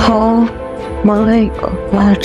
Oh my God,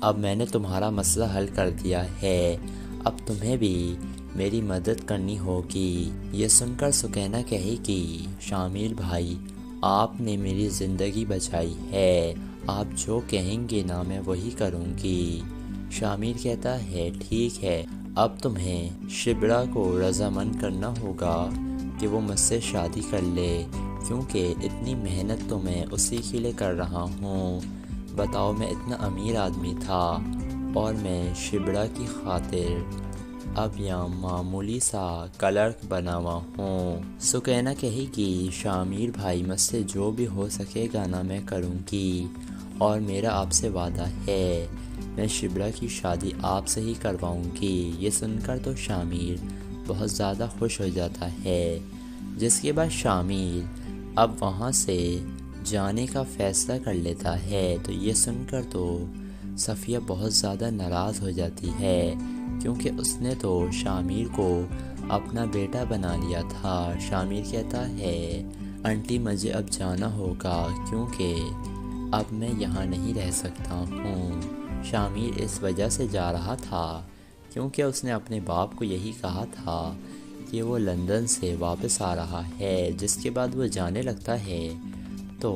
اب میں نے تمہارا مسئلہ حل کر دیا ہے، اب تمہیں بھی میری مدد کرنی ہوگی۔ یہ سن کر سکینہ کہے کہ شامل بھائی آپ نے میری زندگی بچائی ہے، آپ جو کہیں گے نا میں وہی کروں گی۔ شامل کہتا ہے ٹھیک ہے، اب تمہیں شبرا کو رضامند کرنا ہوگا کہ وہ مجھ سے شادی کر لے، کیونکہ اتنی محنت تو میں اسی کے لیے کر رہا ہوں۔ بتاؤ، میں اتنا امیر آدمی تھا اور میں شبرا کی خاطر اب یہاں معمولی سا کلرک بنا ہوا ہوں۔ سکینہ کہے گی شامل بھائی مجھ سے جو بھی ہو سکے گا نا میں کروں گی، اور میرا آپ سے وعدہ ہے میں شبرا کی شادی آپ سے ہی کرواؤں گی۔ یہ سن کر تو شامل بہت زیادہ خوش ہو جاتا ہے، جس کے بعد شامل اب وہاں سے جانے کا فیصلہ کر لیتا ہے۔ تو یہ سن کر تو صفیہ بہت زیادہ ناراض ہو جاتی ہے، کیونکہ اس نے تو شامل کو اپنا بیٹا بنا لیا تھا۔ شامل کہتا ہے آنٹی مجھے اب جانا ہوگا، کیونکہ اب میں یہاں نہیں رہ سکتا ہوں۔ شامل اس وجہ سے جا رہا تھا کیونکہ اس نے اپنے باپ کو یہی کہا تھا کہ وہ لندن سے واپس آ رہا ہے۔ جس کے بعد وہ جانے لگتا ہے تو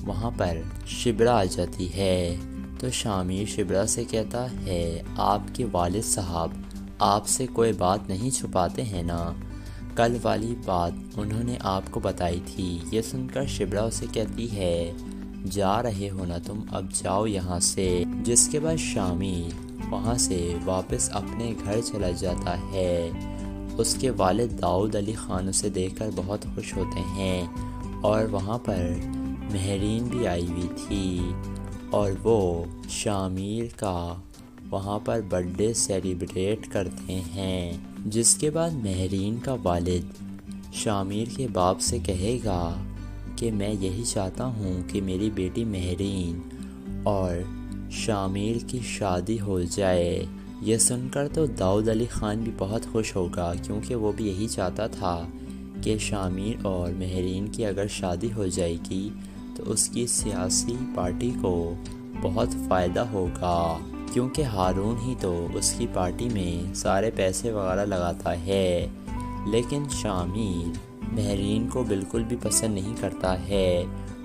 وہاں پر شبرا آ جاتی ہے۔ تو شامل شبرا سے کہتا ہے آپ کے والد صاحب آپ سے کوئی بات نہیں چھپاتے ہیں نا، کل والی بات انہوں نے آپ کو بتائی تھی۔ یہ سن کر شبرا اسے کہتی ہے جا رہے ہو نا تم، اب جاؤ یہاں سے۔ جس کے بعد شامل وہاں سے واپس اپنے گھر چلا جاتا ہے۔ اس کے والد داؤد علی خان اسے دیکھ کر بہت خوش ہوتے ہیں، اور وہاں پر مہرین بھی آئی ہوئی تھی، اور وہ شامل کا وہاں پر برتھ ڈے سیلیبریٹ کرتے ہیں۔ جس کے بعد مہرین کا والد شامل کے باپ سے کہے گا کہ میں یہی چاہتا ہوں کہ میری بیٹی مہرین اور شامل کی شادی ہو جائے۔ یہ سن کر تو داؤد علی خان بھی بہت خوش ہوگا، کیونکہ وہ بھی یہی چاہتا تھا کہ شامل اور مہرین کی اگر شادی ہو جائے گی تو اس کی سیاسی پارٹی کو بہت فائدہ ہوگا، کیونکہ ہارون ہی تو اس کی پارٹی میں سارے پیسے وغیرہ لگاتا ہے۔ لیکن شامل مہرین کو بالکل بھی پسند نہیں کرتا ہے،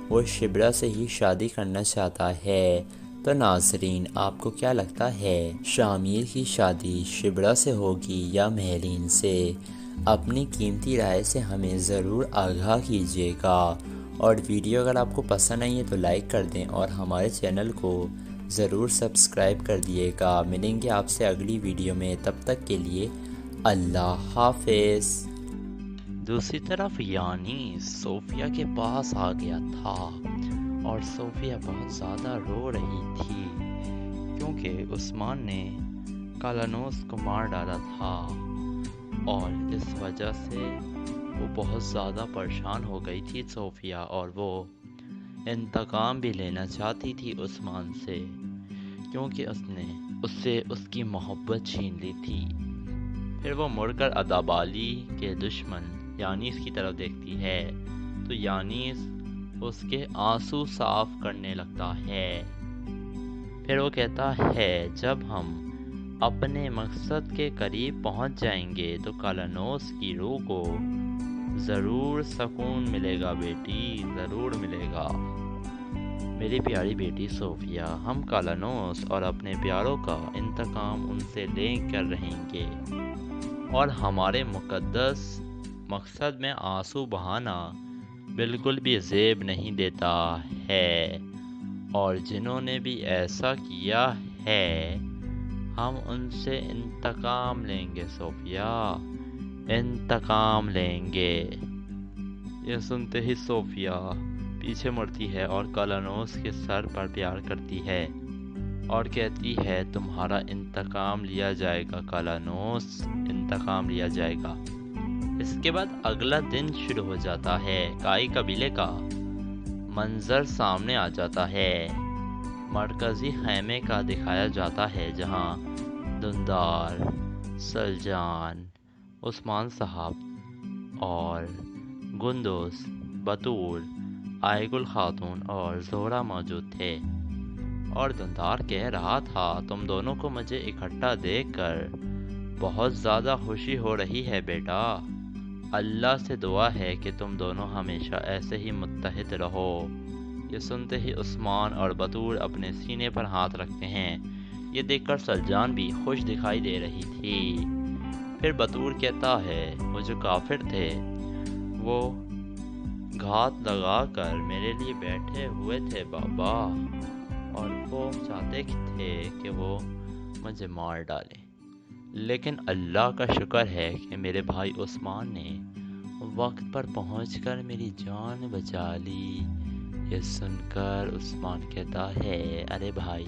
وہ شبرا سے ہی شادی کرنا چاہتا ہے۔ تو ناظرین آپ کو کیا لگتا ہے شامل کی شادی شبرا سے ہوگی یا مہرین سے؟ اپنی قیمتی رائے سے ہمیں ضرور آگاہ کیجیے گا، اور ویڈیو اگر آپ کو پسند آئی ہے تو لائک کر دیں اور ہمارے چینل کو ضرور سبسکرائب کر دیے گا۔ ملیں گے آپ سے اگلی ویڈیو میں، تب تک کے لیے اللہ حافظ۔ دوسری طرف یعنی صوفیہ کے پاس آ گیا تھا، اور صوفیہ بہت زیادہ رو رہی تھی، کیونکہ عثمان نے کالانوس کو مار ڈالا تھا، اور اس وجہ سے وہ بہت زیادہ پریشان ہو گئی تھی صوفیہ، اور وہ انتقام بھی لینا چاہتی تھی عثمان سے، کیونکہ اس نے اس سے اس کی محبت چھین لی تھی۔ پھر وہ مڑ کر ادابالی کے دشمن یانیس کی طرف دیکھتی ہے، تو یانیس اس کے آنسو صاف کرنے لگتا ہے۔ پھر وہ کہتا ہے جب ہم اپنے مقصد کے قریب پہنچ جائیں گے تو کالانوس کی روح کو ضرور سکون ملے گا بیٹی، ضرور ملے گا۔ میری پیاری بیٹی صوفیہ، ہم کالانوس اور اپنے پیاروں کا انتقام ان سے لے کر رہیں گے، اور ہمارے مقدس مقصد میں آنسو بہانا بالکل بھی زیب نہیں دیتا ہے، اور جنہوں نے بھی ایسا کیا ہے ہم ان سے انتقام لیں گے صوفیہ، انتقام لیں گے۔ یہ سنتے ہی صوفیہ پیچھے مڑتی ہے اور کالانوس کے سر پر پیار کرتی ہے، اور کہتی ہے تمہارا انتقام لیا جائے گا کالانوس، انتقام لیا جائے گا۔ اس کے بعد اگلا دن شروع ہو جاتا ہے۔ کائی قبیلے کا منظر سامنے آ جاتا ہے، مرکزی خیمے کا دکھایا جاتا ہے، جہاں دندار، سلجان، عثمان صاحب اور گندوس، بطول، آئے گل خاتون اور زہرہ موجود تھے، اور دندار کہہ رہا تھا تم دونوں کو مجھے اکٹھا دیکھ کر بہت زیادہ خوشی ہو رہی ہے بیٹا، اللہ سے دعا ہے کہ تم دونوں ہمیشہ ایسے ہی متحد رہو۔ یہ سنتے ہی عثمان اور بطور اپنے سینے پر ہاتھ رکھتے ہیں۔ یہ دیکھ کر سلجان بھی خوش دکھائی دے رہی تھی۔ پھر بطور کہتا ہے وہ جو کافر تھے وہ گھات لگا کر میرے لیے بیٹھے ہوئے تھے بابا، اور وہ چاہتے تھے کہ وہ مجھے مار ڈالیں، لیکن اللہ کا شکر ہے کہ میرے بھائی عثمان نے وقت پر پہنچ کر میری جان بچا لی۔ یہ سن کر عثمان کہتا ہے ارے بھائی،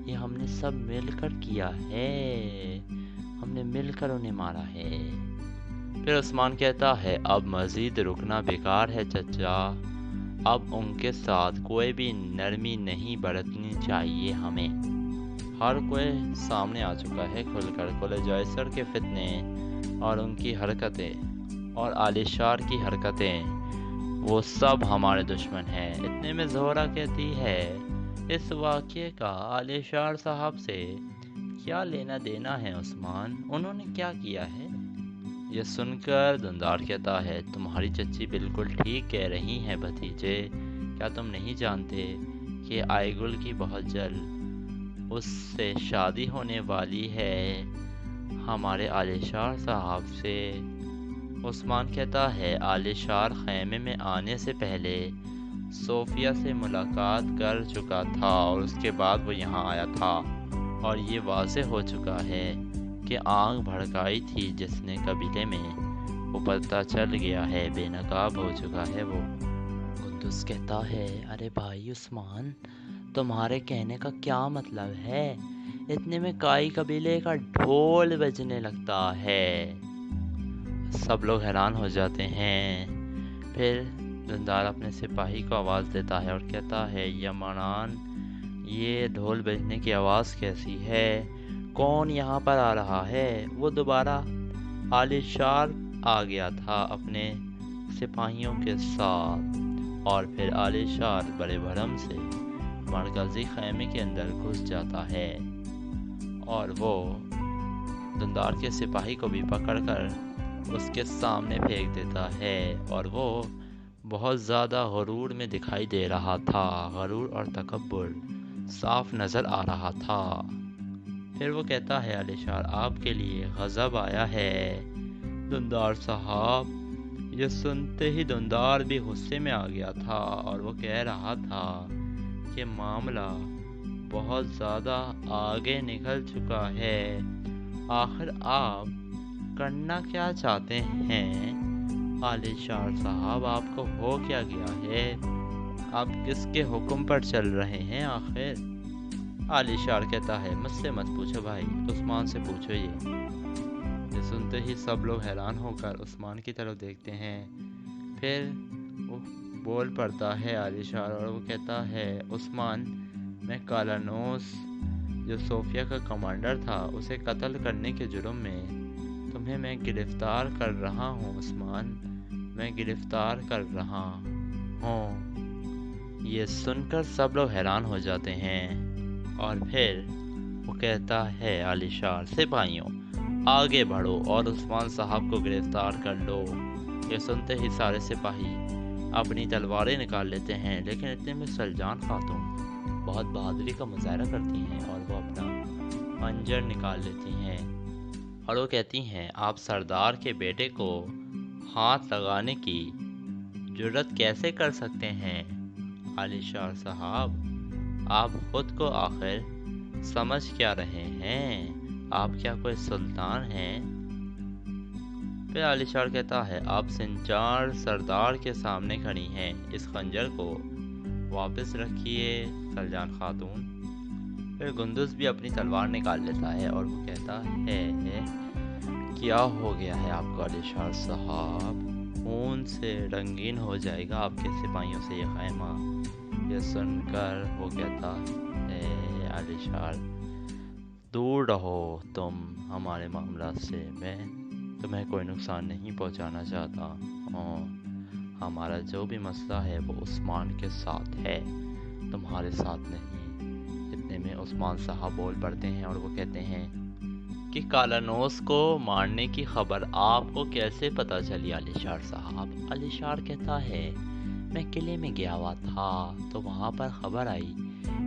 یہ ہم نے سب مل کر کیا ہے، ہم نے مل کر انہیں مارا ہے۔ پھر عثمان کہتا ہے اب مزید رکنا بیکار ہے چچا، اب ان کے ساتھ کوئی بھی نرمی نہیں برتنی چاہیے ہمیں۔ ہر کوئی سامنے آ چکا ہے کھل کر، کولجائزر کے فتنے اور ان کی حرکتیں اور عالیشار کی حرکتیں، وہ سب ہمارے دشمن ہیں۔ اتنے میں زہرا کہتی ہے اس واقعے کا عالیشار صاحب سے کیا لینا دینا ہے عثمان، انہوں نے کیا کیا ہے؟ یہ سن کر دندار کہتا ہے تمہاری چچی بالکل ٹھیک کہہ رہی ہیں بھتیجے، کیا تم نہیں جانتے کہ آئی گل کی بہت جلد اس سے شادی ہونے والی ہے ہمارے عالیشار صاحب سے۔ عثمان کہتا ہے عالیشار خیمے میں آنے سے پہلے صوفیہ سے ملاقات کر چکا تھا اور اس کے بعد وہ یہاں آیا تھا، اور یہ واضح ہو چکا ہے کہ آنکھ بھڑکائی تھی جس نے قبیلے میں، وہ پتہ چل گیا ہے، بے نقاب ہو چکا ہے وہ۔ قدس کہتا ہے ارے بھائی عثمان، تمہارے کہنے کا کیا مطلب ہے؟ اتنے میں کائی قبیلے کا ڈھول بجنے لگتا ہے۔ سب لوگ حیران ہو جاتے ہیں۔ پھر دندار اپنے سپاہی کو آواز دیتا ہے اور کہتا ہے یمنان، یہ ڈھول بجنے کی آواز کیسی ہے؟ کون یہاں پر آ رہا ہے؟ وہ دوبارہ عالیشار آ گیا تھا اپنے سپاہیوں کے ساتھ، اور پھر عالیشار بڑے بھرم سے مرکزی خیمے کے اندر گھس جاتا ہے، اور وہ دندار کے سپاہی کو بھی پکڑ کر اس کے سامنے پھینک دیتا ہے، اور وہ بہت زیادہ غرور میں دکھائی دے رہا تھا، غرور اور تکبر صاف نظر آ رہا تھا۔ پھر وہ کہتا ہے عالیشار آپ کے لیے غضب آیا ہے دندار صاحب۔ یہ سنتے ہی دندار بھی غصے میں آ گیا تھا، اور وہ کہہ رہا تھا کہ معاملہ بہت زیادہ آگے نکل چکا ہے، آخر آپ کرنا کیا چاہتے ہیں عالیشار صاحب؟ آپ کو ہو کیا گیا ہے؟ آپ کس کے حکم پر چل رہے ہیں آخر؟ عالیشار کہتا ہے مجھ سے مت پوچھو بھائی، عثمان سے پوچھو۔ یہ سنتے ہی سب لوگ حیران ہو کر عثمان کی طرف دیکھتے ہیں۔ پھر وہ بول پڑتا ہے عالیشار، اور وہ کہتا ہے عثمان، میں کالانوس جو صوفیہ کا کمانڈر تھا اسے قتل کرنے کے جرم میں تمہیں میں گرفتار کر رہا ہوں عثمان، میں گرفتار کر رہا ہوں۔ یہ سن کر سب لوگ حیران ہو جاتے ہیں، اور پھر وہ کہتا ہے عالیشار سپاہیوں آگے بڑھو اور عثمان صاحب کو گرفتار کر لو۔ یہ سنتے ہی سارے سپاہی اپنی تلواریں نکال لیتے ہیں، لیکن اتنے میں سلجان خاتون بہت بہادری کا مظاہرہ کرتی ہیں اور وہ اپنا خنجر نکال لیتی ہیں، اور وہ کہتی ہیں آپ سردار کے بیٹے کو ہاتھ لگانے کی جرت کیسے کر سکتے ہیں عالیشار صاحب؟ آپ خود کو آخر سمجھ کیا رہے ہیں؟ آپ کیا کوئی سلطان ہیں؟ پھر عالیشار کہتا ہے آپ سنچار سردار کے سامنے کھڑی ہیں، اس خنجر کو واپس رکھیے سلجان خاتون۔ پھر گندز بھی اپنی تلوار نکال لیتا ہے، اور وہ کہتا ہے کیا ہو گیا ہے آپ کو عالیشار صاحب؟ خون سے رنگین ہو جائے گا آپ کے سپاہیوں سے یہ خیمہ۔ یہ سن کر وہ کہتا ہے عالیشار دور رہو تم ہمارے معاملات سے، میں تمہیں کوئی نقصان نہیں پہنچانا چاہتا ہوں، ہمارا جو بھی مسئلہ ہے وہ عثمان کے ساتھ ہے، تمہارے ساتھ نہیں۔ اتنے میں عثمان صاحب بول پڑتے ہیں اور وہ کہتے ہیں کہ کالانوس کو مارنے کی خبر آپ کو کیسے پتہ چلی علی شار صاحب؟ علی شار کہتا ہے میں قلعے میں گیا ہوا تھا تو وہاں پر خبر آئی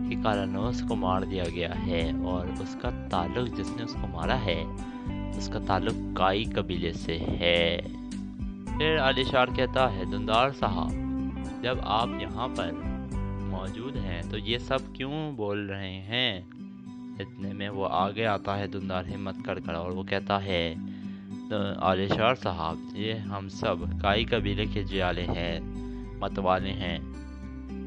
کہ کالانوس کو مار دیا گیا ہے اور اس کا تعلق، جس نے اس کو مارا ہے اس کا تعلق کائی قبیلے سے ہے۔ پھر علی شار کہتا ہے دندار صاحب جب آپ یہاں پر موجود ہیں تو یہ سب کیوں بول رہے ہیں؟ اتنے میں وہ آگے آتا ہے دندار ہمت کر اور وہ کہتا ہے علی شار صاحب یہ ہم سب کائی قبیلے کے جیالے ہیں، متوالے ہیں،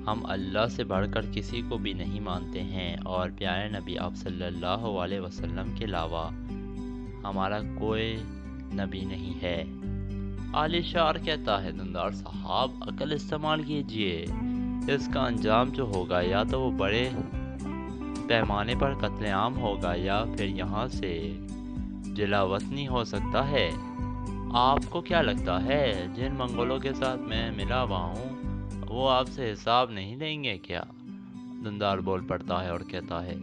ہم اللہ سے بڑھ کر کسی کو بھی نہیں مانتے ہیں اور پیارے نبی آپ صلی اللہ علیہ وسلم کے علاوہ ہمارا کوئی نبی نہیں ہے۔ علی شار کہتا ہے دندار صاحب عقل استعمال کیجئے، اس کا انجام جو ہوگا یا تو وہ بڑے پیمانے پر قتل عام ہوگا یا پھر یہاں سے جلا وطنی ہو سکتا ہے۔ آپ کو کیا لگتا ہے جن منگولوں کے ساتھ میں ملا ہوا ہوں وہ آپ سے حساب نہیں لیں گے کیا؟ دندار بول پڑتا ہے اور کہتا ہے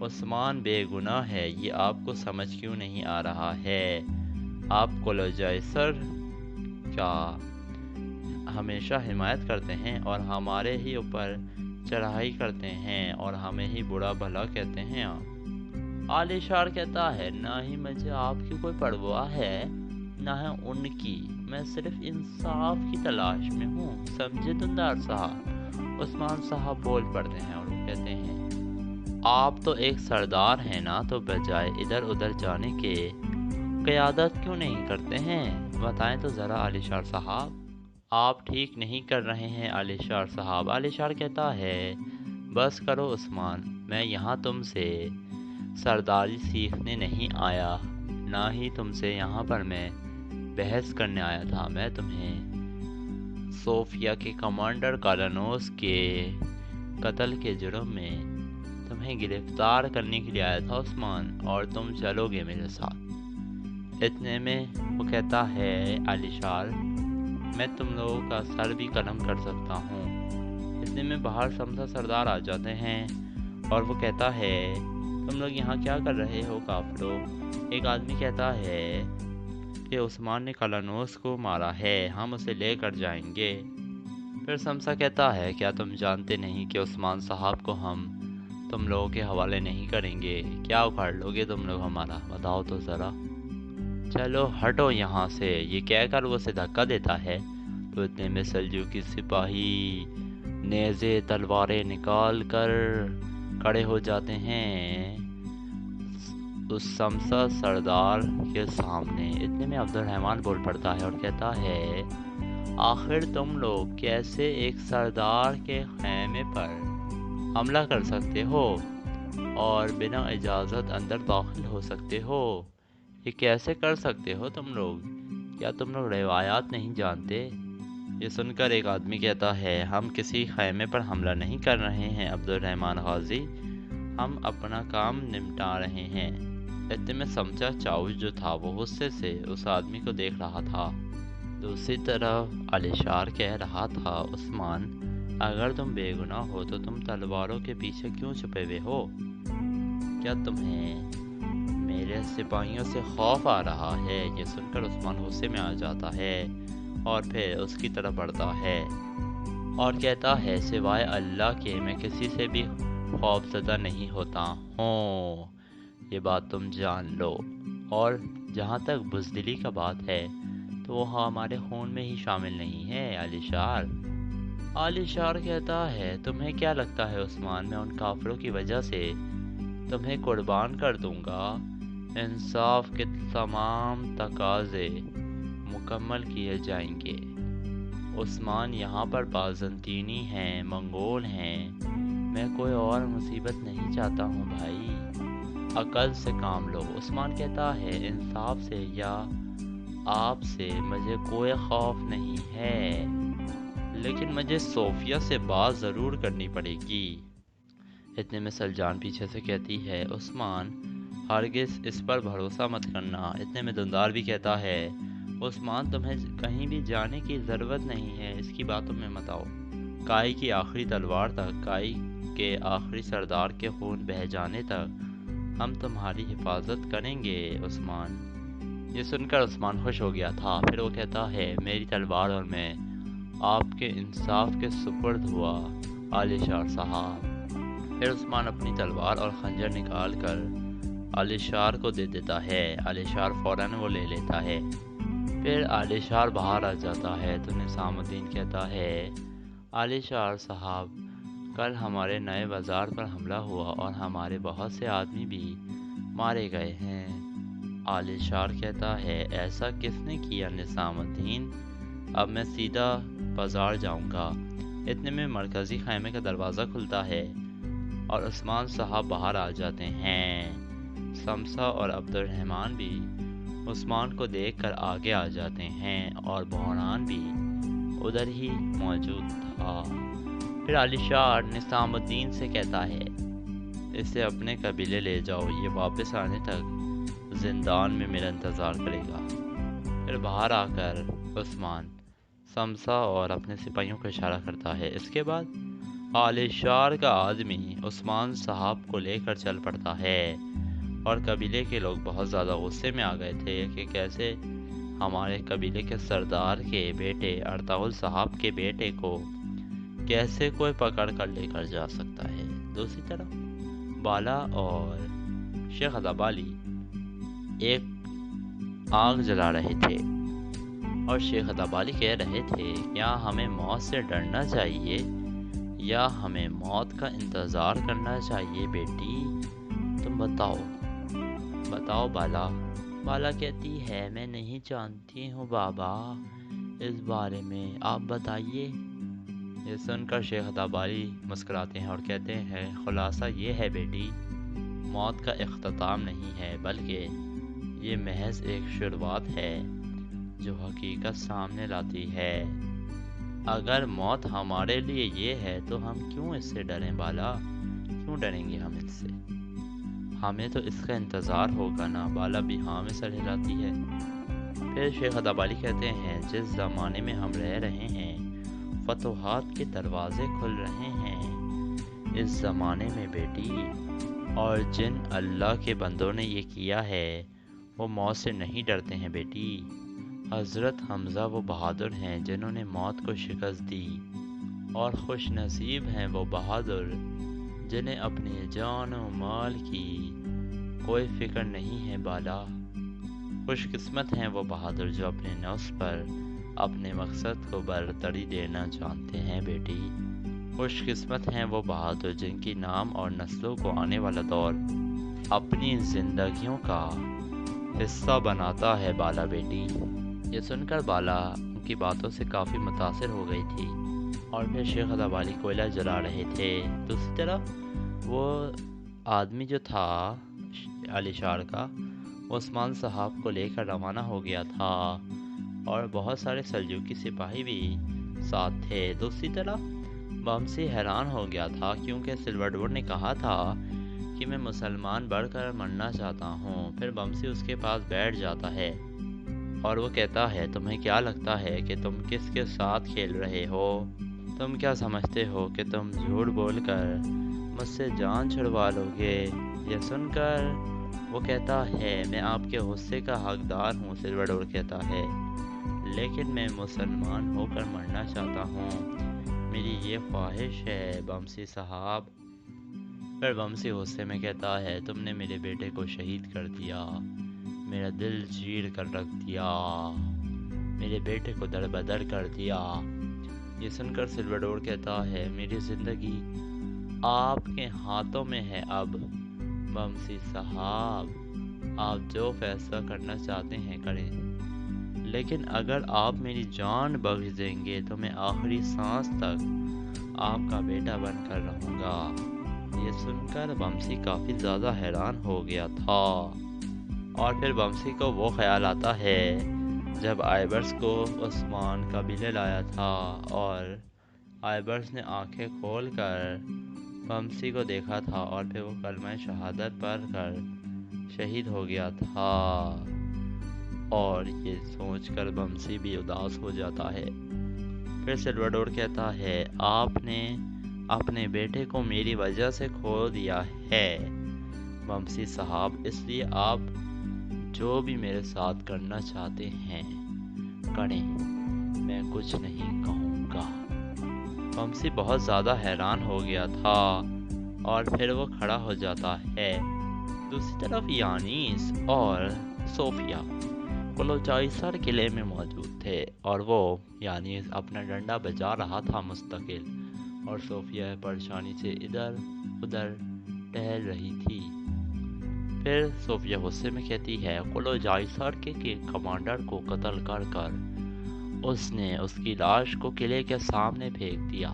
عثمان بے گناہ ہے، یہ آپ کو سمجھ کیوں نہیں آ رہا ہے؟ آپ کولوجائسر کا ہمیشہ حمایت کرتے ہیں اور ہمارے ہی اوپر چڑھائی کرتے ہیں اور ہمیں ہی برا بھلا کہتے ہیں۔ علی شار کہتا ہے نہ ہی مجھے آپ کی کوئی پرواہ ہے نہ ہے ان کی، میں صرف انصاف کی تلاش میں ہوں، سمجھے دندار صاحب؟ عثمان صاحب بول پڑتے ہیں اور وہ کہتے ہیں آپ تو ایک سردار ہیں نا، تو بجائے ادھر ادھر جانے کے قیادت کیوں نہیں کرتے ہیں؟ بتائیں تو ذرا علی شار صاحب، آپ ٹھیک نہیں کر رہے ہیں علی شار صاحب۔ علی شار کہتا ہے بس کرو عثمان، میں یہاں تم سے سرداری سیکھنے نہیں آیا، نہ ہی تم سے یہاں پر میں بحث کرنے آیا تھا، میں تمہیں صوفیہ کے کمانڈر کالانوس کے قتل کے جرم میں تمہیں گرفتار کرنے کے لیے آیا تھا عثمان، اور تم چلو گے میرے ساتھ۔ اتنے میں وہ کہتا ہے علی شار میں تم لوگوں کا سر بھی قلم کر سکتا ہوں۔ اتنے میں باہر سمسا سردار آ جاتے ہیں اور وہ کہتا ہے تم لوگ یہاں کیا کر رہے ہو کافرو؟ ایک آدمی کہتا ہے کہ عثمان نے کالانوس کو مارا ہے، ہم اسے لے کر جائیں گے۔ پھر سمسا کہتا ہے کیا تم جانتے نہیں کہ عثمان صاحب کو ہم تم لوگوں کے حوالے نہیں کریں گے؟ کیا اکھاڑ لو گے تم لوگ ہمارا؟ بتاؤ تو ذرا، چلو ہٹو یہاں سے، یہ کہہ کر وہ اسے دھکا دیتا ہے تو اتنے میں سلجوقی سپاہی نیزے تلواریں نکال کر کھڑے ہو جاتے ہیں اس سمسا سردار کے سامنے۔ اتنے میں عبد الرحمن بول پڑتا ہے اور کہتا ہے آخر تم لوگ کیسے ایک سردار کے خیمے پر حملہ کر سکتے ہو اور بنا اجازت اندر داخل ہو سکتے ہو؟ یہ کیسے کر سکتے ہو تم لوگ؟ کیا تم لوگ روایات نہیں جانتے؟ یہ سن کر ایک آدمی کہتا ہے ہم کسی خیمے پر حملہ نہیں کر رہے ہیں عبد الرحمن غازی، ہم اپنا کام نمٹا رہے ہیں۔ اتنے میں سمجھا چاؤش جو تھا وہ غصے سے اس آدمی کو دیکھ رہا تھا۔ دوسری طرف علی شار کہہ رہا تھا عثمان اگر تم بے گناہ ہو تو تم تلواروں کے پیچھے کیوں چھپے ہوئے ہو؟ کیا تمہیں میرے سپاہیوں سے خوف آ رہا ہے؟ یہ سن کر عثمان غصے میں آ جاتا ہے اور پھر اس کی طرف بڑھتا ہے اور کہتا ہے سوائے اللہ کے میں کسی سے بھی خوف زدہ نہیں ہوتا ہوں، یہ بات تم جان لو۔ اور جہاں تک بزدلی کا بات ہے تو وہ ہمارے خون میں ہی شامل نہیں ہے علی شار۔ علی شار کہتا ہے تمہیں کیا لگتا ہے عثمان میں ان کافروں کی وجہ سے تمہیں قربان کر دوں گا؟ انصاف کے تمام تقاضے مکمل کیے جائیں گے۔ عثمان یہاں پر بازنطینی ہیں، منگول ہیں، میں کوئی اور مصیبت نہیں چاہتا ہوں بھائی، عقل سے کام لو۔ عثمان کہتا ہے انصاف سے یا آپ سے مجھے کوئی خوف نہیں ہے، لیکن مجھے صوفیہ سے بات ضرور کرنی پڑے گی۔ اتنے میں سلجان پیچھے سے کہتی ہے عثمان ہرگز اس پر بھروسہ مت کرنا۔ اتنے میں دندار بھی کہتا ہے عثمان تمہیں کہیں بھی جانے کی ضرورت نہیں ہے، اس کی باتوں میں مت آؤ۔ کائی کی آخری تلوار تک کائی کہ آخری سردار کے خون بہہ جانے تک ہم تمہاری حفاظت کریں گے عثمان۔ یہ سن کر عثمان خوش ہو گیا تھا۔ پھر وہ کہتا ہے میری تلوار اور میں آپ کے انصاف کے سپرد ہوا عالی شار صاحب۔ پھر عثمان اپنی تلوار اور خنجر نکال کر عالی شار کو دے دیتا ہے۔ عالی شار فوراً وہ لے لیتا ہے۔ پھر عالی شار باہر آ جاتا ہے تو نظام الدین کہتا ہے عالی شار صاحب، کل ہمارے نئے بازار پر حملہ ہوا اور ہمارے بہت سے آدمی بھی مارے گئے ہیں۔ عالی شار کہتا ہے ایسا کس نے کیا نظام الدین؟ اب میں سیدھا بازار جاؤں گا۔ اتنے میں مرکزی خیمے کا دروازہ کھلتا ہے اور عثمان صاحب باہر آ جاتے ہیں۔ سمسا اور عبد الرحمن بھی عثمان کو دیکھ کر آگے آ جاتے ہیں اور بحران بھی ادھر ہی موجود تھا۔ پھر عالی شار نظام الدین سے کہتا ہے اسے اپنے قبیلے لے جاؤ، یہ واپس آنے تک زندان میں میرا انتظار کرے گا۔ پھر باہر آ کر عثمان سمسا اور اپنے سپاہیوں کو اشارہ کرتا ہے۔ اس کے بعد عالی شار کا آدمی عثمان صاحب کو لے کر چل پڑتا ہے اور قبیلے کے لوگ بہت زیادہ غصے میں آ گئے تھے کہ کیسے ہمارے قبیلے کے سردار کے بیٹے ارطغرل صاحب کے بیٹے کو کیسے کوئی پکڑ کر لے کر جا سکتا ہے۔ دوسری طرف بالا اور شیخ ادابالی ایک آگ جلا رہے تھے اور شیخ ادابالی کہہ رہے تھے کیا ہمیں موت سے ڈرنا چاہیے یا ہمیں موت کا انتظار کرنا چاہیے بیٹی؟ تم بتاؤ بالا۔ بالا کہتی ہے میں نہیں جانتی ہوں بابا، اس بارے میں آپ بتائیے۔ یہ سن کر شیخ ادابالی مسکراتے ہیں اور کہتے ہیں خلاصہ یہ ہے بیٹی، موت کا اختتام نہیں ہے بلکہ یہ محض ایک شروعات ہے جو حقیقت سامنے لاتی ہے۔ اگر موت ہمارے لیے یہ ہے تو ہم کیوں اس سے ڈریں بالا؟ کیوں ڈریں گے ہم اس سے؟ ہمیں تو اس کا انتظار ہوگا نا۔ بالا بھی ہاں میں سر ہلاتی ہے۔ پھر شیخ ادابالی کہتے ہیں جس زمانے میں ہم رہ رہے ہیں فتوحات کے دروازے کھل رہے ہیں اس زمانے میں بیٹی، اور جن اللہ کے بندوں نے یہ کیا ہے وہ موت سے نہیں ڈرتے ہیں بیٹی۔ حضرت حمزہ وہ بہادر ہیں جنہوں نے موت کو شکست دی، اور خوش نصیب ہیں وہ بہادر جنہیں اپنی جان و مال کی کوئی فکر نہیں ہے بالا۔ خوش قسمت ہیں وہ بہادر جو اپنے نفس پر اپنے مقصد کو برتری دینا جانتے ہیں بیٹی۔ خوش قسمت ہیں وہ بہادر جن کی نام اور نسلوں کو آنے والا دور اپنی زندگیوں کا حصہ بناتا ہے بالا بیٹی۔ یہ سن کر بالا ان کی باتوں سے کافی متاثر ہو گئی تھی اور پھر شیخ ادابالی کوئلہ جلا رہے تھے۔ دوسری طرف وہ آدمی جو تھا علی شار کا عثمان صاحب کو لے کر روانہ ہو گیا تھا اور بہت سارے سلجوقی سپاہی بھی ساتھ تھے۔ دوسری طرف بمسی حیران ہو گیا تھا کیونکہ سلوڈور نے کہا تھا کہ میں مسلمان بڑھ کر مرنا چاہتا ہوں۔ پھر بمسی اس کے پاس بیٹھ جاتا ہے اور وہ کہتا ہے تمہیں کیا لگتا ہے کہ تم کس کے ساتھ کھیل رہے ہو؟ تم کیا سمجھتے ہو کہ تم جھوٹ بول کر مجھ سے جان چھڑوا لو گے؟ یہ سن کر وہ کہتا ہے میں آپ کے غصے کا حقدار ہوں، سلوڈور کہتا ہے، لیکن میں مسلمان ہو کر مرنا چاہتا ہوں، میری یہ خواہش ہے بمسی صاحب۔ پھر بمسی غصے میں کہتا ہے تم نے میرے بیٹے کو شہید کر دیا، میرا دل چیر کر رکھ دیا، میرے بیٹے کو در بدر کر دیا۔ یہ سن کر سلوڈور کہتا ہے میری زندگی آپ کے ہاتھوں میں ہے اب بمسی صاحب، آپ جو فیصلہ کرنا چاہتے ہیں کریں، لیکن اگر آپ میری جان بخش دیں گے تو میں آخری سانس تک آپ کا بیٹا بن کر رہوں گا۔ یہ سن کر بمسی کافی زیادہ حیران ہو گیا تھا اور پھر بمسی کو وہ خیال آتا ہے جب آئبرس کو عثمان قبیلے لایا تھا اور آئبرس نے آنکھیں کھول کر بمسی کو دیکھا تھا اور پھر وہ کلمہ شہادت پڑھ کر شہید ہو گیا تھا، اور یہ سوچ کر بمسی بھی اداس ہو جاتا ہے۔ پھر سلوڈور کہتا ہے آپ نے اپنے بیٹے کو میری وجہ سے کھو دیا ہے ومسی صاحب، اس لیے آپ جو بھی میرے ساتھ کرنا چاہتے ہیں کریں، میں کچھ نہیں کہوں گا۔ ومسی بہت زیادہ حیران ہو گیا تھا اور پھر وہ کھڑا ہو جاتا ہے۔ دوسری طرف یانیس اور صوفیہ کلوچائسر قلعے میں موجود تھے اور وہ یانیس اپنا ڈنڈا بجا رہا تھا مستقل، اور صوفیہ پریشانی سے ادھر ادھر ٹہل رہی تھی۔ پھر صوفیہ غصے میں کہتی ہے کلوچائسر کے کمانڈر کو قتل کر کر اس نے اس کی لاش کو قلعے کے سامنے پھینک دیا۔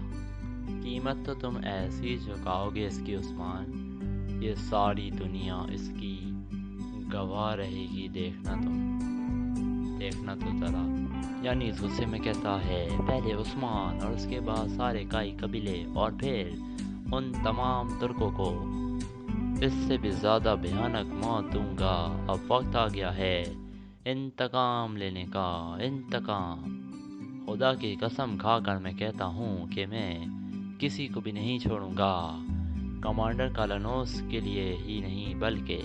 قیمت تو تم ایسی چکاؤ گے اس کی عثمان، یہ ساری دنیا اس کی گواہ رہے گی، دیکھنا تو ذرا۔ یعنی غصے میں کہتا ہے پہلے عثمان اور اس کے بعد سارے کائی قبیلے اور پھر ان تمام ترکوں کو اس سے بھی زیادہ بھیانک موت دوں گا۔ اب وقت آ گیا ہے انتقام لینے کا، انتقام۔ خدا کی قسم کھا کر میں کہتا ہوں کہ میں کسی کو بھی نہیں چھوڑوں گا، کمانڈر کالانوس کے لیے ہی نہیں بلکہ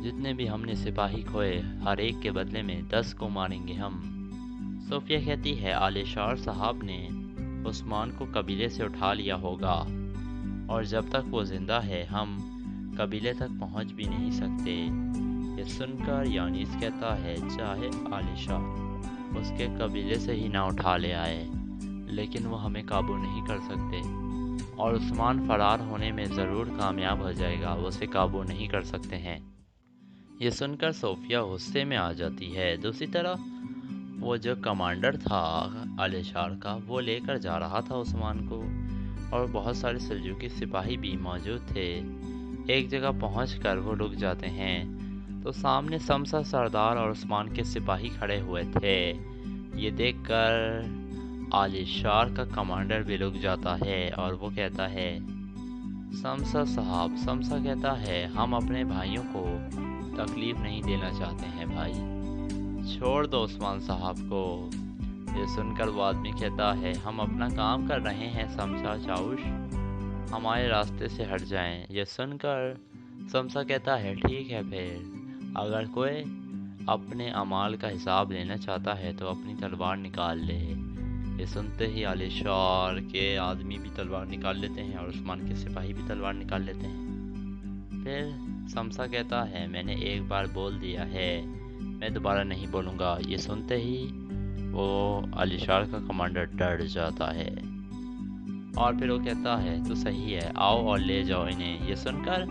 جتنے بھی ہم نے سپاہی کھوئے ہر ایک کے بدلے میں 10 کو ماریں گے ہم۔ صوفیہ کہتی ہے عالیشار صاحب نے عثمان کو قبیلے سے اٹھا لیا ہوگا اور جب تک وہ زندہ ہے ہم قبیلے تک پہنچ بھی نہیں سکتے۔ یہ سن کر یانیس کہتا ہے چاہے عالیشار اس کے قبیلے سے ہی نہ اٹھا لے آئے لیکن وہ ہمیں قابو نہیں کر سکتے، اور عثمان فرار ہونے میں ضرور کامیاب ہو جائے گا، وہ اسے قابو نہیں کر سکتے ہیں۔ یہ سن کر صوفیہ غصے میں آ جاتی ہے۔ دوسری طرف وہ جو کمانڈر تھا عالیشار کا وہ لے کر جا رہا تھا عثمان کو، اور بہت سارے سلجوقی سپاہی بھی موجود تھے۔ ایک جگہ پہنچ کر وہ رک جاتے ہیں تو سامنے سمسا سردار اور عثمان کے سپاہی کھڑے ہوئے تھے۔ یہ دیکھ کر عالیشار کا کمانڈر بھی رک جاتا ہے اور وہ کہتا ہے سمسا صاحب، سمسا کہتا ہے ہم اپنے بھائیوں کو تکلیف نہیں دینا چاہتے ہیں بھائی، چھوڑ دو عثمان صاحب کو۔ یہ سن کر وہ آدمی کہتا ہے ہم اپنا کام کر رہے ہیں سمسا چاؤش، ہمارے راستے سے ہٹ جائیں۔ یہ سن کر سمسا کہتا ہے ٹھیک ہے، پھر اگر کوئی اپنے اعمال کا حساب لینا چاہتا ہے تو اپنی تلوار نکال لے۔ یہ سنتے ہی عالیشار کے آدمی بھی تلوار نکال لیتے ہیں اور عثمان کے سپاہی بھی تلوار نکال لیتے ہیں۔ پھر سمسا کہتا ہے میں نے ایک بار بول دیا ہے، میں دوبارہ نہیں بولوں گا۔ یہ سنتے ہی وہ عالیشار کا کمانڈر ڈر جاتا ہے اور پھر وہ کہتا ہے تو صحیح ہے، آؤ اور لے جاؤ انہیں۔ یہ سن کر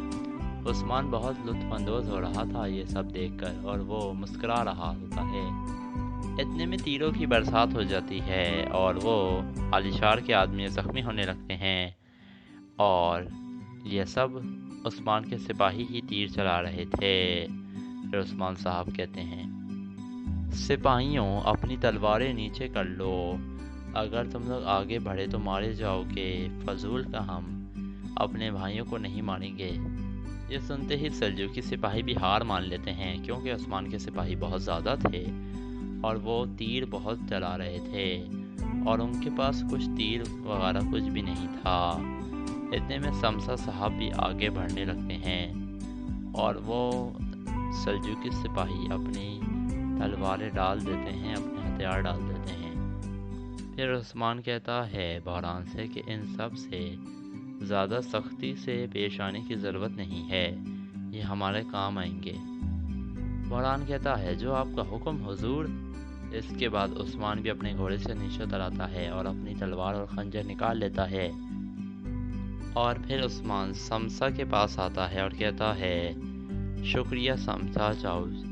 عثمان بہت لطف اندوز ہو رہا تھا یہ سب دیکھ کر، اور وہ مسکرا رہا ہوتا ہے۔ اتنے میں تیروں کی برسات ہو جاتی ہے اور وہ عالیشار کے آدمی زخمی ہونے لگتے ہیں، اور یہ سب عثمان کے سپاہی ہی تیر چلا رہے تھے۔ پھر عثمان صاحب کہتے ہیں سپاہیوں اپنی تلواریں نیچے کر لو، اگر تم لوگ آگے بڑھے تو مارے جاؤ گے، فضول کا ہم اپنے بھائیوں کو نہیں ماریں گے۔ یہ سنتے ہی سلجوقی سپاہی بھی ہار مان لیتے ہیں کیونکہ عثمان کے سپاہی بہت زیادہ تھے اور وہ تیر بہت چلا رہے تھے اور ان کے پاس کچھ تیر وغیرہ کچھ بھی نہیں تھا۔ اتنے میں سمسا صاحب بھی آگے بڑھنے لگتے ہیں اور وہ سلجوقی سپاہی اپنی تلواریں ڈال دیتے ہیں، اپنے ہتھیار ڈال دیتے ہیں۔ پھر عثمان کہتا ہے بحران سے کہ ان سب سے زیادہ سختی سے پیش آنے کی ضرورت نہیں ہے، یہ ہمارے کام آئیں گے۔ بحران کہتا ہے جو آپ کا حکم حضور۔ اس کے بعد عثمان بھی اپنے گھوڑے سے نیچے اتر آتا ہے اور اپنی تلوار اور خنجر نکال لیتا ہے، اور پھر عثمان سمسا کے پاس آتا ہے اور کہتا ہے شکریہ سمسا چاؤس۔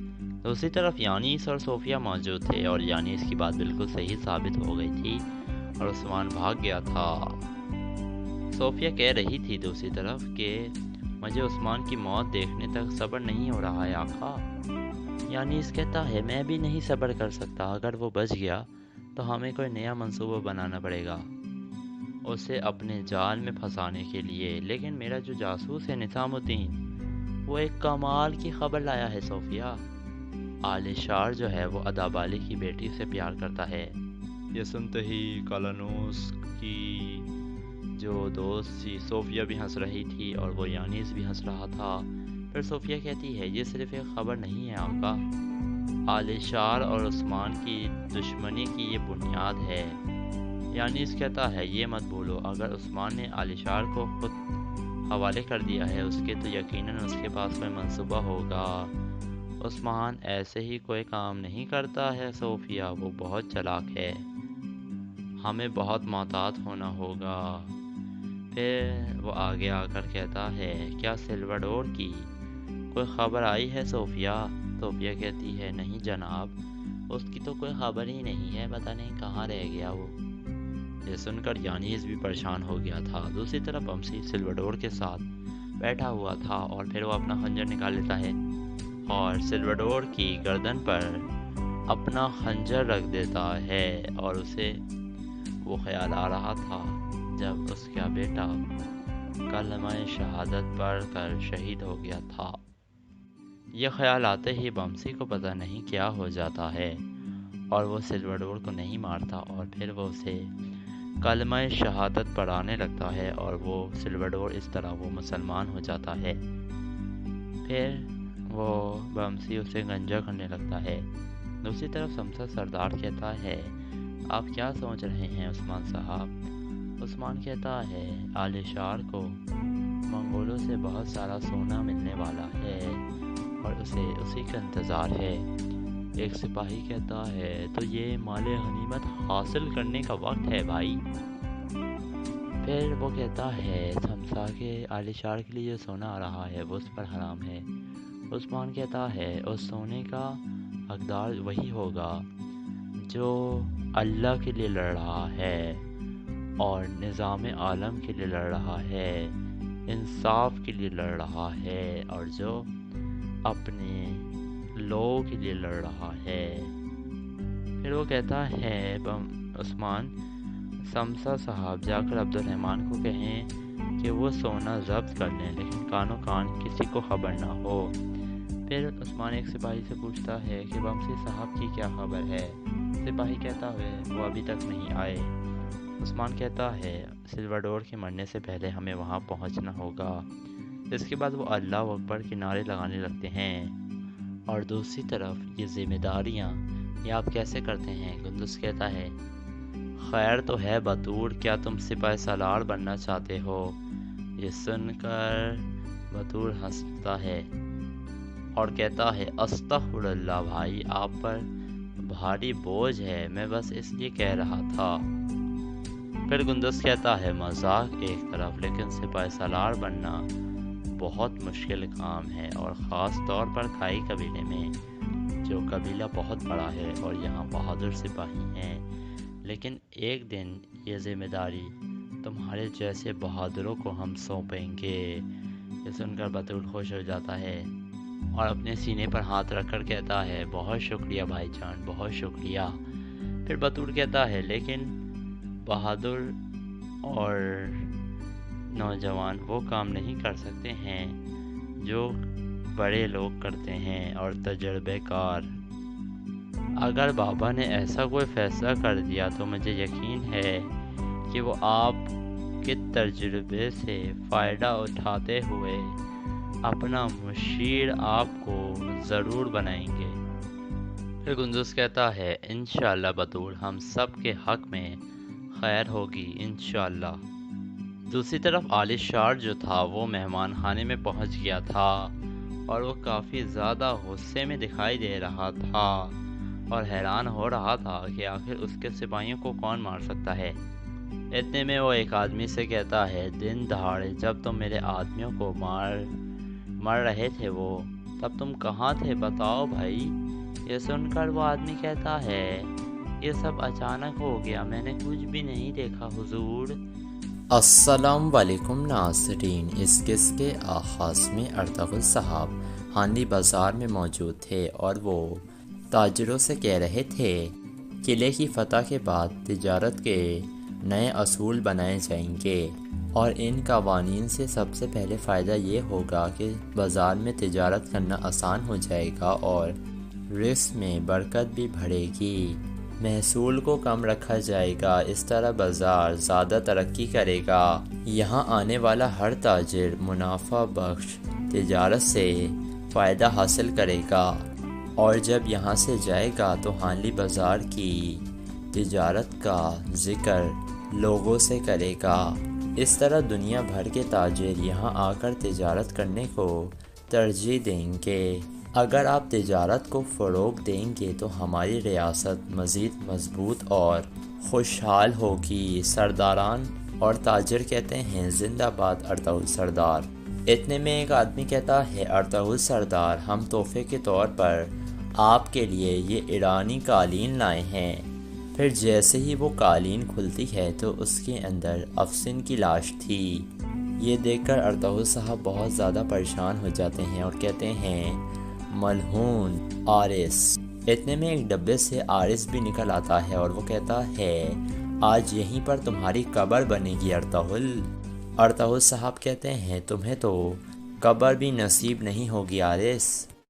دوسری طرف یانیس اور صوفیہ موجود تھے اور یانیس کی بات بالکل صحیح ثابت ہو گئی تھی اور عثمان بھاگ گیا تھا۔ صوفیہ کہہ رہی تھی دوسری طرف کہ مجھے عثمان کی موت دیکھنے تک صبر نہیں ہو رہا ہے آقا۔ یانیس کہتا ہے میں بھی نہیں صبر کر سکتا، اگر وہ بچ گیا تو ہمیں کوئی نیا منصوبہ بنانا پڑے گا اسے اپنے جال میں پھنسانے کے لیے۔ لیکن میرا جو جاسوس ہے نظام الدین، وہ ایک کمال کی خبر لایا ہے صوفیہ۔ عالیشار جو ہے وہ ادابالی کی بیٹی سے پیار کرتا ہے۔ یہ سنتے ہی کالانوس کی جو دوست تھی صوفیہ بھی ہنس رہی تھی اور وہ یانیس بھی ہنس رہا تھا۔ پھر صوفیہ کہتی ہے یہ صرف ایک خبر نہیں ہے آقا، عالیشار اور عثمان کی دشمنی کی یہ بنیاد ہے۔ یانیس کہتا ہے یہ مت بولو، اگر عثمان نے عالیشار کو خود حوالے کر دیا ہے اس کے تو یقیناً اس کے پاس کوئی منصوبہ ہوگا۔ عثمان ایسے ہی کوئی کام نہیں کرتا ہے صوفیہ، وہ بہت چالاک ہے، ہمیں بہت محتاط ہونا ہوگا۔ پھر وہ آگے آ کر کہتا ہے کیا سلواڈور کی کوئی خبر آئی ہے صوفیہ؟ صوفیہ کہتی ہے نہیں جناب، اس کی تو کوئی خبر ہی نہیں ہے، پتہ نہیں کہاں رہ گیا وہ۔ یہ سن کر یانیس بھی پریشان ہو گیا تھا۔ دوسری طرف بمسی سلواڈور کے ساتھ بیٹھا ہوا تھا اور پھر وہ اپنا خنجر نکال لیتا ہے اور سلواڈور کی گردن پر اپنا خنجر رکھ دیتا ہے، اور اسے وہ خیال آ رہا تھا جب اس کا بیٹا کلمہ شہادت پڑھ کر شہید ہو گیا تھا۔ یہ خیال آتے ہی بمسی کو پتہ نہیں کیا ہو جاتا ہے اور وہ سلواڈور کو نہیں مارتا، اور پھر وہ اسے کلمہ شہادت پڑھانے لگتا ہے اور وہ سلواڈور اس طرح وہ مسلمان ہو جاتا ہے۔ پھر وہ بمسی اسے گنجا کرنے لگتا ہے۔ دوسری طرف سمسا سردار کہتا ہے آپ کیا سوچ رہے ہیں عثمان صاحب؟ عثمان کہتا ہے عالیشار کو منگولوں سے بہت سارا سونا ملنے والا ہے اور اسے اسی کا انتظار ہے۔ ایک سپاہی کہتا ہے تو یہ مال غنیمت حاصل کرنے کا وقت ہے بھائی۔ پھر وہ کہتا ہے سمسا کے عالیشار کے لیے جو سونا آ رہا ہے وہ اس پر حرام ہے۔ عثمان کہتا ہے اس سونے کا حقدار وہی ہوگا جو اللہ کے لیے لڑ رہا ہے اور نظام عالم کے لیے لڑ رہا ہے، انصاف کے لیے لڑ رہا ہے، اور جو اپنے لوگوں کے لیے لڑ رہا ہے۔ پھر وہ کہتا ہے عثمان سمسا صاحب جا کر عبدالرحمن کو کہیں کہ وہ سونا ضبط کر لیں، لیکن کانوں کان کسی کو خبر نہ ہو۔ پھر عثمان ایک سپاہی سے پوچھتا ہے کہ بمسی صاحب کی کیا خبر ہے؟ سپاہی کہتا ہے وہ ابھی تک نہیں آئے۔ عثمان کہتا ہے سلواڈور کے مرنے سے پہلے ہمیں وہاں پہنچنا ہوگا۔ اس کے بعد وہ اللہ اکبر کے نعرے لگانے لگتے ہیں۔ اور دوسری طرف یہ ذمہ داریاں یہ آپ کیسے کرتے ہیں؟ گندس کہتا ہے خیر تو ہے بطور، کیا تم سپاہی سالار بننا چاہتے ہو؟ یہ سن کر بطور ہنستا ہے اور کہتا ہے استغفر اللہ بھائی، آپ پر بھاری بوجھ ہے، میں بس اس لیے کہہ رہا تھا۔ پھر گندس کہتا ہے مذاق ایک طرف، لیکن سپاہی سالار بننا بہت مشکل کام ہے، اور خاص طور پر کھائی قبیلے میں، جو قبیلہ بہت بڑا ہے اور یہاں بہادر سپاہی ہیں، لیکن ایک دن یہ ذمہ داری تمہارے جیسے بہادروں کو ہم سونپیں گے۔ یہ سن کر بطور خوش ہو جاتا ہے اور اپنے سینے پر ہاتھ رکھ کر کہتا ہے بہت شکریہ بھائی جان، بہت شکریہ۔ پھر بطور کہتا ہے لیکن بہادر اور نوجوان وہ کام نہیں کر سکتے ہیں جو بڑے لوگ کرتے ہیں اور تجربہ کار۔ اگر بابا نے ایسا کوئی فیصلہ کر دیا تو مجھے یقین ہے کہ وہ آپ کے تجربے سے فائدہ اٹھاتے ہوئے اپنا مشیر آپ کو ضرور بنائیں گے۔ پھر گنجس کہتا ہے انشاءاللہ بطور، ہم سب کے حق میں خیر ہوگی انشاءاللہ۔ دوسری طرف عالیشار جو تھا وہ مہمان خانے میں پہنچ گیا تھا اور وہ کافی زیادہ غصے میں دکھائی دے رہا تھا اور حیران ہو رہا تھا کہ آخر اس کے سپاہیوں کو کون مار سکتا ہے۔ اتنے میں وہ ایک آدمی سے کہتا ہے دن دہاڑے جب تم میرے آدمیوں کو مار رہے تھے وہ تب تم کہاں تھے بتاؤ بھائی۔ یہ سن کر وہ آدمی کہتا ہے یہ سب اچانک ہو گیا، میں نے کچھ بھی نہیں دیکھا حضور۔ السلام علیکم ناظرین، اس قصے کے آغاز میں ارطغرل صاحب ہاندی بازار میں موجود تھے اور وہ تاجروں سے کہہ رہے تھے قلعے کی فتح کے بعد تجارت کے نئے اصول بنائے جائیں گے اور ان قوانین سے سب سے پہلے فائدہ یہ ہوگا کہ بازار میں تجارت کرنا آسان ہو جائے گا اور رزق میں برکت بھی بڑھے گی۔ محصول کو کم رکھا جائے گا، اس طرح بازار زیادہ ترقی کرے گا۔ یہاں آنے والا ہر تاجر منافع بخش تجارت سے فائدہ حاصل کرے گا اور جب یہاں سے جائے گا تو حانلی بازار کی تجارت کا ذکر لوگوں سے کرے گا۔ اس طرح دنیا بھر کے تاجر یہاں آ کر تجارت کرنے کو ترجیح دیں گے۔ اگر آپ تجارت کو فروغ دیں گے تو ہماری ریاست مزید مضبوط اور خوشحال ہوگی۔ سرداران اور تاجر کہتے ہیں زندہ باد ارطغرل سردار۔ اتنے میں ایک آدمی کہتا ہے ارطغرل سردار، ہم تحفے کے طور پر آپ کے لیے یہ ایرانی قالین لائے ہیں۔ پھر جیسے ہی وہ قالین کھلتی ہے تو اس کے اندر افسن کی لاش تھی۔ یہ دیکھ کر ارطغرل صاحب بہت زیادہ پریشان ہو جاتے ہیں اور کہتے ہیں ملعون آرس۔ اتنے میں ایک ڈبے سے آرس بھی نکل آتا ہے اور وہ کہتا ہے آج یہیں پر تمہاری قبر بنے گی ارطغرل۔ ارطغرل صاحب کہتے ہیں تمہیں تو قبر بھی نصیب نہیں ہوگی آرس۔